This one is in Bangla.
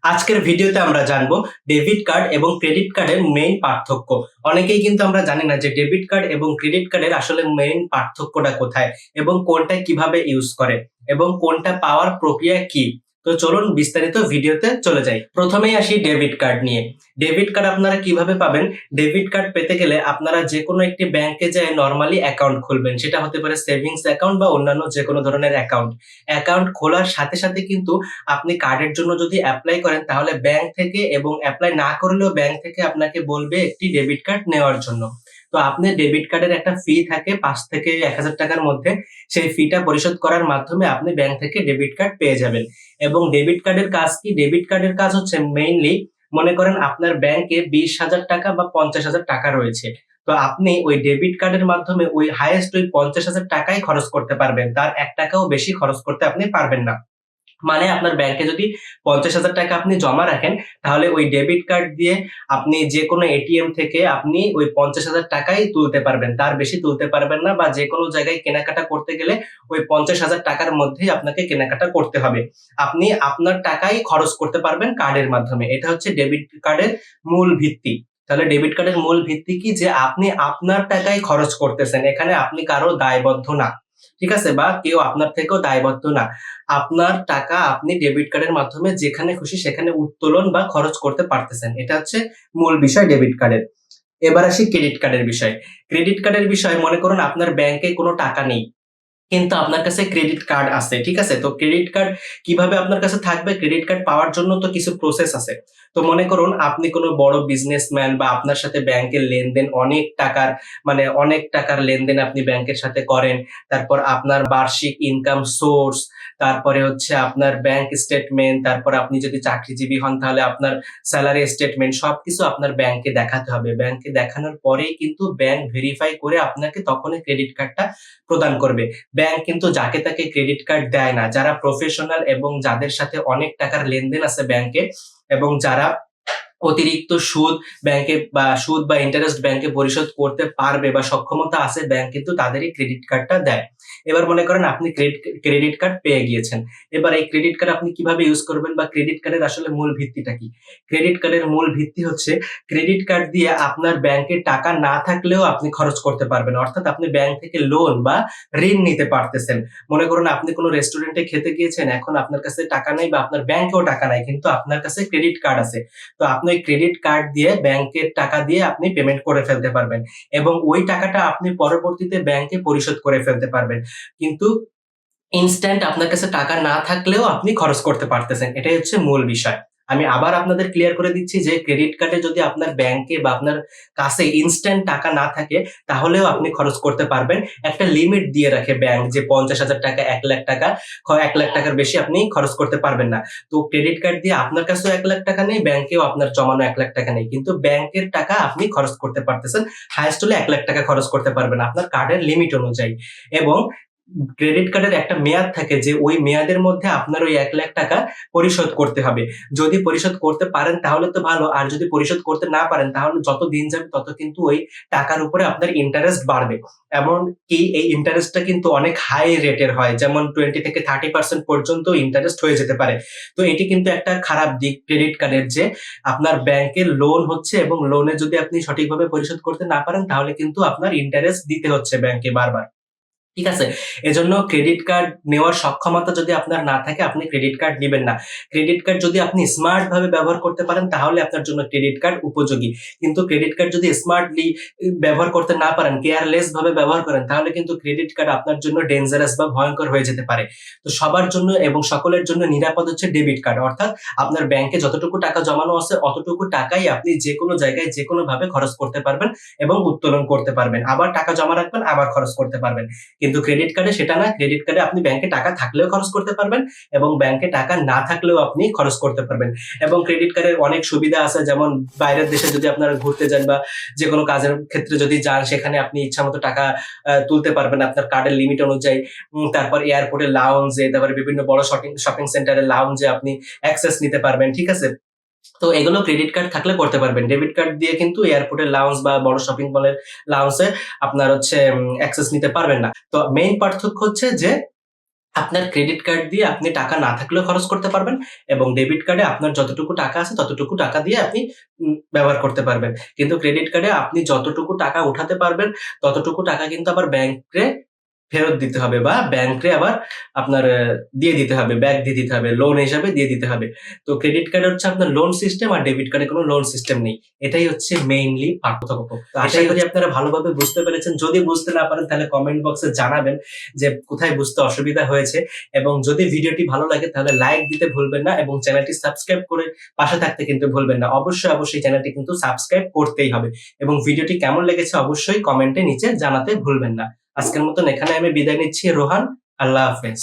আজকের ভিডিওতে আমরা জানবো ডেবিট কার্ড এবং ক্রেডিট কার্ডের মেইন পার্থক্য। অনেকেই কিন্তু আমরা জানি না যে ডেবিট কার্ড এবং ক্রেডিট কার্ডের আসলে মেইন পার্থক্যটা কোথায় এবং কোনটা কিভাবে ইউজ করে এবং কোনটা পাওয়ার প্রক্রিয়া কি। তো চলুন বিস্তারিত ভিডিওতে চলে যাই। প্রথমেই আসি ডেবিট কার্ড নিয়ে। ডেবিট কার্ড আপনারা কিভাবে পাবেন? ডেবিট কার্ড পেতে গেলে আপনারা যে কোনো একটি ব্যাংকে যেয়ে নরমালি অ্যাকাউন্ট খুলবেন, সেটা হতে পারে সেভিংস অ্যাকাউন্ট বা অন্যান্য যে কোনো ধরনের অ্যাকাউন্ট। অ্যাকাউন্ট খোলার সাথে সাথে কিন্তু আপনি কার্ডের জন্য যদি অ্যাপ্লাই করেন তাহলে ব্যাংক থেকে, এবং অ্যাপ্লাই না করলেও ব্যাংক থেকে আপনাকে বলবে একটি ডেবিট কার্ড নেওয়ার জন্য। তো আপনি ডেবিট কার্ডের একটা ফি থাকে ৫ থেকে ১,০০০ টাকার মধ্যে। সেই ফিটা পরিশোধ করার মাধ্যমে আপনি ব্যাংক থেকে ডেবিট কার্ড পেয়ে যাবেন। এবং ডেবিট কার্ডের কাজ কি? ডেবিট কার্ডের কাজ হচ্ছে মেইনলি, মনে করেন আপনার ব্যাংকে ২০,০০০ টাকা বা ৫০,০০০ টাকা রয়েছে। তো আপনি ওই ডেবিট কার্ডের মাধ্যমে ওই হাইয়েস্ট ওই ৫০,০০০ টাকাই খরচ করতে পারবেন। তার ৳১ বেশি খরচ করতে আপনি পারবেন না। মানে আপনার ব্যাংকে যদি ৫০,০০০ টাকা আপনি জমা রাখেন, তাহলে ওই ডেবিট কার্ড দিয়ে আপনি যেকোনো এটিএম থেকে আপনি ওই ৫০,০০০ টাকাই তুলতে পারবেন। তার বেশি তুলতে পারবেন না, বা যেকোনো জায়গায় কেনাকাটা করতে গেলে ওই ৫০,০০০ টাকার মধ্যেই আপনাকে কেনাকাটা করতে হবে। আপনি আপনার টাকাই খরচ করতে পারবেন কার্ডের মাধ্যমে। এটা হচ্ছে ডেবিট কার্ডের মূল ভিত্তি। তাহলে ডেবিট কার্ডের মূল ভিত্তি কি? যে আপনি আপনার টাকাই খরচ করতেছেন। এখানে আপনি কারো দায়বদ্ধ না। ঠিক আছে? বা কেউ আপনার থেকেও দায়বদ্ধ না। আপনার টাকা আপনি ডেবিট কার্ডের মাধ্যমে যেখানে খুশি সেখানে উত্তোলন বা খরচ করতে পারতেছেন। এটা হচ্ছে মূল বিষয় ডেবিট কার্ডের। এবার আসি ক্রেডিট কার্ডের বিষয়। ক্রেডিট কার্ডের বিষয়, মনে করুন আপনার ব্যাংকে কোনো টাকা নেই, কিন্তু আপনার কাছে ক্রেডিট কার্ড আছে। ঠিক আছে? তো ক্রেডিট কার্ড কিভাবে আপনার কাছে থাকবে? ক্রেডিট কার্ড পাওয়ার জন্য তো কিছু প্রসেস আছে। তো মনে করুন আপনি কোনো বড় বিজনেসম্যান, বা আপনার সাথে ব্যাংকের লেনদেন অনেক টাকার, মানে অনেক টাকার লেনদেন আপনি ব্যাংকের সাথে করেন। তারপর আপনার বার্ষিক ইনকাম সোর্স, তারপরে হচ্ছে আপনার ব্যাংক স্টেটমেন্ট, তারপর আপনি যদি চাকরিজীবী হন তাহলে আপনার সেলারি স্টেটমেন্ট, সবকিছু আপনার ব্যাংকে দেখাতে হবে। ব্যাংকে দেখানোর পরেই কিন্তু ব্যাংক ভেরিফাই করে আপনাকে তখনই ক্রেডিট কার্ডটা প্রদান করবে। ব্যাংক কিন্তু যাকে তাকে ক্রেডিট কার্ড দেয় না। যারা প্রফেশনাল এবং যাদের সাথে অনেক টাকার লেনদেন আছে ব্যাংকে, এবং যারা অতিরিক্ত সুদ বা ইন্টারেস্ট ব্যাংকে পরিশোধ করতে পারবে বা সক্ষমতা আছে, ব্যাংক কিন্তু তাদেরই ক্রেডিট কার্ডটা দেয়। এবার মনে করেন আপনি ক্রেডিট কার্ড পেয়ে গিয়েছেন। এবার এই ক্রেডিট কার্ড আপনি কিভাবে ইউজ করবেন, বা ক্রেডিট কার্ডের আসলে মূল ভিত্তিটা কি? ক্রেডিট কার্ডের মূল ভিত্তি হচ্ছে ক্রেডিট কার্ড দিয়ে আপনার ব্যাংকে টাকা না থাকলেও আপনি খরচ করতে পারবেন। অর্থাৎ আপনি ব্যাংক থেকে লোন বা ঋণ নিতে পারতেছেন। মনে করুন আপনি কোনো রেস্টুরেন্টে খেতে গিয়েছেন, এখন আপনার কাছে টাকা নেই বা আপনার ব্যাংকেও টাকা নাই, কিন্তু আপনার কাছে ক্রেডিট কার্ড আছে। তো আপনি ওই ক্রেডিট কার্ড দিয়ে ব্যাংকের টাকা দিয়ে আপনি পেমেন্ট করে ফেলতে পারবেন, এবং ওই টাকাটা আপনি পরবর্তীতে ব্যাংকে পরিশোধ করে ফেলতে পারবেন। কিন্তু ইনস্ট্যান্ট আপনার কাছে টাকা না থাকলেও আপনি খরচ করতে পারতেছেন। এটাই হচ্ছে মূল বিষয়। আমি আবার আপনাদের ক্লিয়ার করে দিচ্ছি যে ক্রেডিট কার্ডে যদি আপনার ব্যাংকে বা আপনার কাছে ইনস্ট্যান্ট টাকা না থাকে, তাহলেও আপনি খরচ করতে পারবেন। একটা লিমিট দিয়ে রাখে ব্যাংক যে ৫০,০০০ টাকা, ১,০০,০০০ টাকা, ১,০০,০০০ টাকার বেশি আপনি খরচ করতে পারবেন না। তো ক্রেডিট কার্ড দিয়ে আপনার কাছেও ১,০০,০০০ টাকা নেই, ব্যাংকেও আপনার জমানো ১,০০,০০০ টাকা নেই। কিন্তু ব্যাংকের টাকা আপনি খরচ করতে পারতেছেন। হাইয়েস্ট হলে ১,০০,০০০ টাকা খরচ করতে পারবেন আপনার কার্ডের লিমিট অনুযায়ী। এবং ক্রেডিট কার্ডের একটা মেয়াদ থাকে যে ওই মেয়াদের মধ্যে আপনার ওই ১,০০,০০০ টাকা পরিশোধ করতে হবে। যদি পরিশোধ করতে পারেন তাহলে তো ভালো, আর যদি পরিশোধ করতে না পারেন তাহলে যত দিন যাবে তত কিন্তু ওই টাকার উপরে আপনার ইন্টারেস্ট বাড়বে। এমনকি এই ইন্টারেস্টটা কিন্তু অনেক হাই রেটের হয়। যেমন 20 থেকে 30% পর্যন্ত ইন্টারেস্ট হয়ে যেতে পারে। তো এটি কিন্তু একটা খারাপ দিক ক্রেডিট কার্ডের, যে আপনার ব্যাংকের লোন হচ্ছে এবং লোনে যদি আপনি সঠিকভাবে পরিশোধ করতে না পারেন তাহলে কিন্তু আপনার ইন্টারেস্ট দিতে হচ্ছে ব্যাংকে বারবার। ঠিক আছে? এজন্য ক্রেডিট কার্ড নেওয়ার সক্ষমতা যদি আপনার না থাকে, আপনি ক্রেডিট কার্ড নিবেন না। ক্রেডিট কার্ড যদি আপনি স্মার্ট ভাবে ব্যবহার করতে পারেন তাহলে আপনার জন্য ক্রেডিট কার্ড উপযোগী। কিন্তু ক্রেডিট কার্ড যদি স্মার্টলি ব্যবহার করতে না পারেন, কেয়ারলেস ভাবে ব্যবহার করেন, তাহলে কিন্তু ক্রেডিট কার্ড আপনার জন্য ডেঞ্জারাস বা ভয়ংকর হয়ে যেতে পারে। তো সবার জন্য এবং সকলের জন্য নিরাপদ হচ্ছে ডেবিট কার্ড। অর্থাৎ আপনার ব্যাংকে যতটুকু টাকা জমানো আছে অতটুকু টাকাই আপনি যেকোনো জায়গায় যেকোনোভাবে খরচ করতে পারবেন এবং উত্তোলন করতে পারবেন। আবার টাকা জমা রাখবেন, আবার খরচ করতে পারবেন। কিন্তু ক্রেডিট কার্ডে সেটা না। ক্রেডিট কার্ডে আপনি ব্যাংকে টাকা থাকলেও খরচ করতে পারবেন, এবং ব্যাংকে টাকা না থাকলেও আপনি খরচ করতে পারবেন। এবং ক্রেডিট কার্ডের অনেক সুবিধা আছে, যেমন বাইরের দেশে যদি আপনারা ঘুরতে যান বা যেকোনো কাজের ক্ষেত্রে যদি যান, সেখানে আপনি ইচ্ছামতো টাকা তুলতে পারবেন আপনার কার্ডের লিমিট অনুযায়ী। তারপর এয়ারপোর্টে লাউঞ্জে, তারপরে বিভিন্ন বড় শপিং সেন্টারে লাউঞ্জে আপনি অ্যাক্সেস নিতে পারবেন। ঠিক আছে? তো এগুলো ক্রেডিট কার্ড থাকলে করতে পারবেন। ডেবিট কার্ড দিয়ে কিন্তু এয়ারপোর্টের লাউঞ্জ বা বড় শপিং মলের লাউঞ্জে আপনার হচ্ছে অ্যাক্সেস নিতে পারবেন না। তো মেইন পার্থক্য হচ্ছে যে আপনার ক্রেডিট কার্ড দিয়ে আপনি টাকা না থাকলেও খরচ করতে পারবেন এবং ডেবিট কার্ডে আপনার যতটুকু টাকা আছে ততটুকু টাকা দিয়ে আপনি ব্যবহার করতে পারবেন। কিন্তু ক্রেডিট কার্ডে আপনি যতটুকু টাকা উঠাতে পারবেন ততটুকু টাকা কিন্তু আবার ব্যাংকে ফেরত দিতে হবে বা ব্যাংকে আবার আপনার দিয়ে দিতে হবে, ব্যাক দিয়ে দিতে হবে, লোন হিসাবে দিয়ে দিতে হবে। তো ক্রেডিট কার্ড হচ্ছে আপনার লোন সিস্টেম আর ডেবিট কার্ডে কোনো লোন সিস্টেম নেই। এটাই হচ্ছে মেইনলি পার্থক্য। তো আশা করি আপনারা ভালোভাবে বুঝতে পেরেছেন। যদি বুঝতে না পারেন তাহলে কমেন্ট বক্সে জানাবেন যে কোথায় বুঝতে অসুবিধা হয়েছে এবং যদি ভিডিওটি ভালো লাগে তাহলে লাইক দিতে ভুলবেন না এবং চ্যানেলটি সাবস্ক্রাইব করে পাশে থাকতে কিন্তু ভুলবেন না। অবশ্যই চ্যানেলটি কিন্তু সাবস্ক্রাইব করতেই হবে এবং ভিডিওটি কেমন লেগেছে অবশ্যই কমেন্টে নিচে জানাতে ভুলবেন না। আজকের মতন এখানে আমি বিদায় নিচ্ছি রোহান। আল্লাহ হাফেজ।